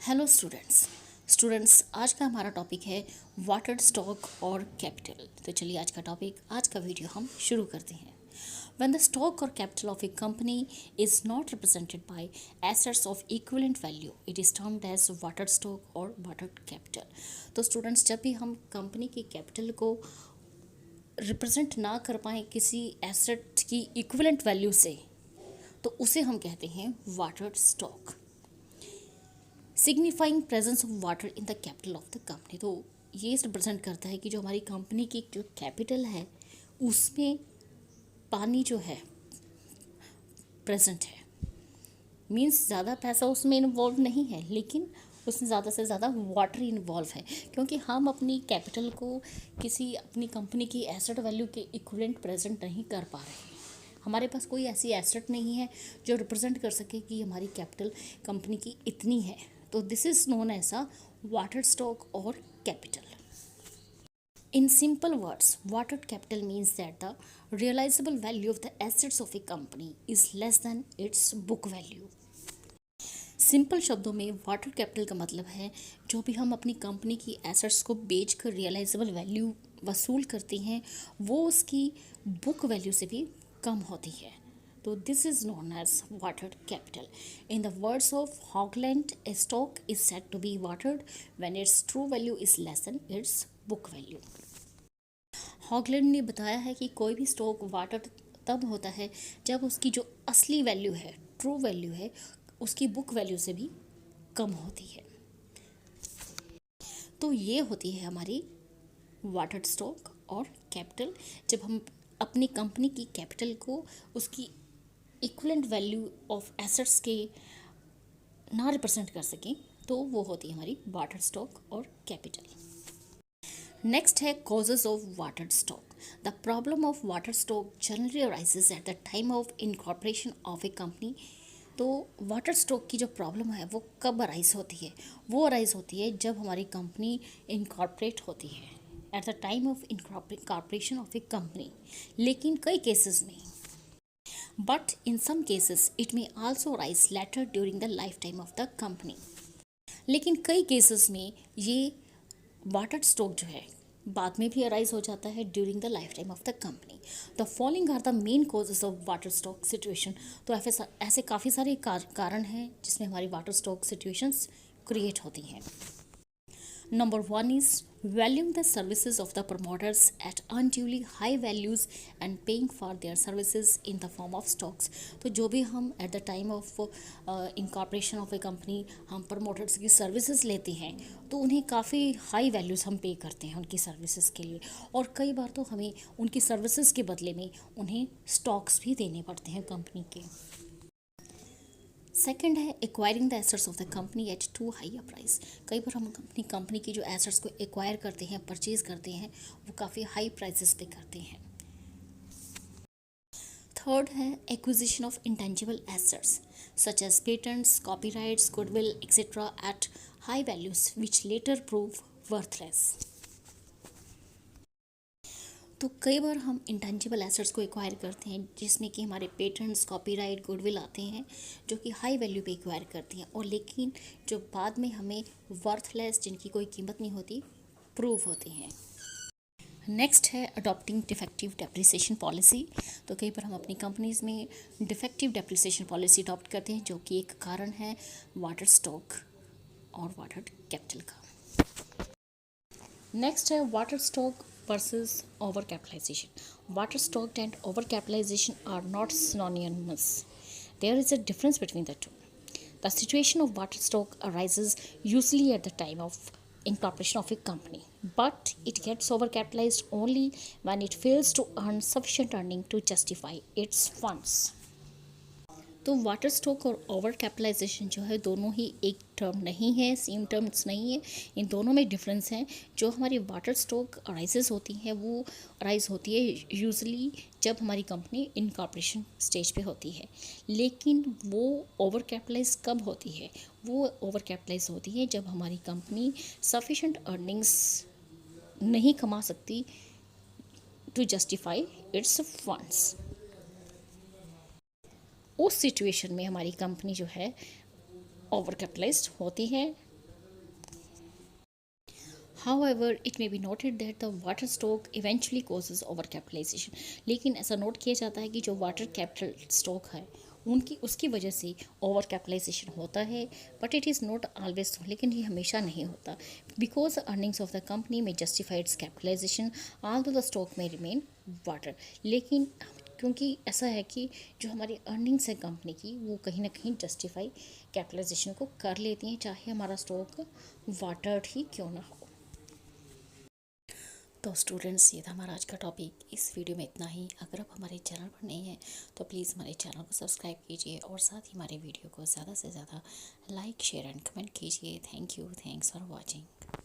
Hello students आज का हमारा टॉपिक है वाटर स्टॉक और कैपिटल। तो चलिए आज का वीडियो हम शुरू करते हैं। When the stock or capital of a company is not represented by assets of equivalent value, it is termed as water stock or water capital। तो स्टूडेंट्स, जब भी हम कंपनी की कैपिटल को रिप्रेजेंट ना कर पाएँ किसी एसेट की इक्विवेलेंट वैल्यू से, तो उसे हम कहते हैं water stock, signifying presence of water in the capital of the company. तो ये रिप्रेजेंट करता है कि जो हमारी कंपनी की जो कैपिटल है उसमें पानी जो है प्रेजेंट है। मीन्स ज़्यादा पैसा उसमें इन्वॉल्व नहीं है, लेकिन उसमें ज़्यादा से ज़्यादा वाटर इन्वॉल्व है, क्योंकि हम अपनी कैपिटल को किसी अपनी कंपनी की एसेट वैल्यू के इक्विवेलेंट प्रेजेंट नहीं कर पा रहे हैं। हमारे पास कोई ऐसी एसेट नहीं है जो रिप्रेजेंट कर सके कि हमारी कैपिटल कंपनी की इतनी है। तो this is known as a water stock और capital. In simple words, water capital means that the realizable value of the assets of a company is less than its book value। Simple शब्दों में water capital का मतलब है जो भी हम अपनी कंपनी की एसेट्स को बेचकर रियलाइजेबल वैल्यू वसूल करते हैं वो उसकी बुक वैल्यू से भी कम होती है। तो this is known as water capital. In the words of Hoagland, a stock is said to be watered when its true value is less than its book value. Hoagland ने बताया है कि कोई भी स्टॉक वाटर तब होता है जब उसकी जो असली वैल्यू है, ट्रू वैल्यू है, उसकी बुक वैल्यू से भी कम होती है। तो ये होती है हमारी वाटर स्टॉक और कैपिटल। जब हम अपनी कंपनी की कैपिटल को उसकी इक्विवेलेंट वैल्यू ऑफ एसेट्स के ना रिप्रेजेंट कर सकें तो वो होती है हमारी वाटर स्टॉक और कैपिटल। नेक्स्ट है causes of water stock. The problem of water stock generally arises eight the time of incorporation of a company. तो वाटर स्टॉक की जो प्रॉब्लम है वो कब अराइज होती है? वो अराइज होती है जब हमारी कंपनी इनकॉर्पोरेट होती है, at the time of incorporation of a company. लेकिन कई केसेस में, but in some cases it may also arise later during the life time of the company. लेकिन कई केसेस में ये वाटर स्टॉक जो है बाद में भी अराइज हो जाता है during the life time of the company. The following are the main causes of water stock situation. तो ऐसे काफ़ी सारे कारण हैं जिसमें हमारी वाटर स्टॉक सिचुएशंस क्रिएट होती हैं। Number 1 is valuing the services of the promoters at unduly high values and paying for their services in the form of stocks। तो जो भी हम at the time of incorporation of a company हम promoters की services लेते हैं तो उन्हें काफ़ी हाई वैल्यूज़ हम पे करते हैं उनकी सर्विसेज के लिए, और कई बार तो हमें उनकी सर्विसेज के बदले में उन्हें स्टॉक्स भी देने पड़ते हैं कंपनी के। सेकेंड है acquiring the assets of the company at too high a price. कई बार हम अपनी कंपनी की जो एसेट्स को एक्वायर करते हैं, परचेज करते हैं, वो काफ़ी हाई प्राइसेस पे करते हैं। थर्ड है acquisition of intangible assets such as patents, copyrights, goodwill etcetera at high values which later prove worthless. तो कई बार हम इंटेंजिबल एसेट्स को एक्वायर करते हैं जिसमें कि हमारे पेटेंट्स, कॉपीराइट, गुडविल आते हैं जो कि हाई वैल्यू पे एक्वायर करती हैं, और लेकिन जो बाद में हमें वर्थलेस, जिनकी कोई कीमत नहीं होती, प्रूव होती हैं। नेक्स्ट है अडॉप्टिंग डिफेक्टिव डेप्रिसिएशन पॉलिसी। तो कई बार हम अपनी कंपनीज में डिफेक्टिव डेप्रिसिएशन पॉलिसी अडॉप्ट करते हैं जो कि एक कारण है वाटर स्टॉक और वाटर कैपिटल का। नेक्स्ट है water stock versus overcapitalization. Water stock and overcapitalization are not synonymous. There is a difference between the two. The situation of water stock arises usually at the time of incorporation of a company, but it gets overcapitalized only when it fails to earn sufficient earning to justify its funds. तो water stock और over capitalisation जो है दोनों ही एक term नहीं है, same terms नहीं है, इन दोनों में डिफरेंस है। जो हमारी वाटर स्टॉक अराइजेस होती हैं वो अराइज होती है यूजली जब हमारी कंपनी इनकॉर्पोरेशन स्टेज पे होती है, लेकिन वो ओवर कैपिटलाइज कब होती है? वो ओवर कैपिटलाइज होती है जब हमारी कंपनी सफिशेंट अर्निंग्स नहीं कमा सकती टू जस्टिफाई इट्स फंड्स। उस सिचुएशन में हमारी कंपनी जो है ओवर कैपिटलाइज्ड होती है However, it may be noted that the water stock eventually causes overcapitalization. लेकिन ऐसा नोट किया जाता है कि जो वाटर कैपिटल स्टॉक है उनकी उसकी वजह से ओवर कैपिटलाइजेशन होता है, but it is not always, लेकिन ये हमेशा नहीं होता, because earnings of the company में justified capitalization all the stock में रिमेन वाटर। लेकिन क्योंकि ऐसा है कि जो हमारी अर्निंग्स है कंपनी की वो कहीं ना कहीं जस्टिफाई कैपिटलाइजेशन को कर लेती हैं, चाहे हमारा स्टॉक वाटर्ड ही क्यों ना हो। तो स्टूडेंट्स, ये था हमारा आज का टॉपिक। इस वीडियो में इतना ही। अगर आप हमारे चैनल पर नए हैं तो प्लीज़ हमारे चैनल को सब्सक्राइब कीजिए और साथ ही हमारे वीडियो को ज़्यादा से ज़्यादा लाइक शेयर एंड कमेंट कीजिए। Thank you, thanks for watching.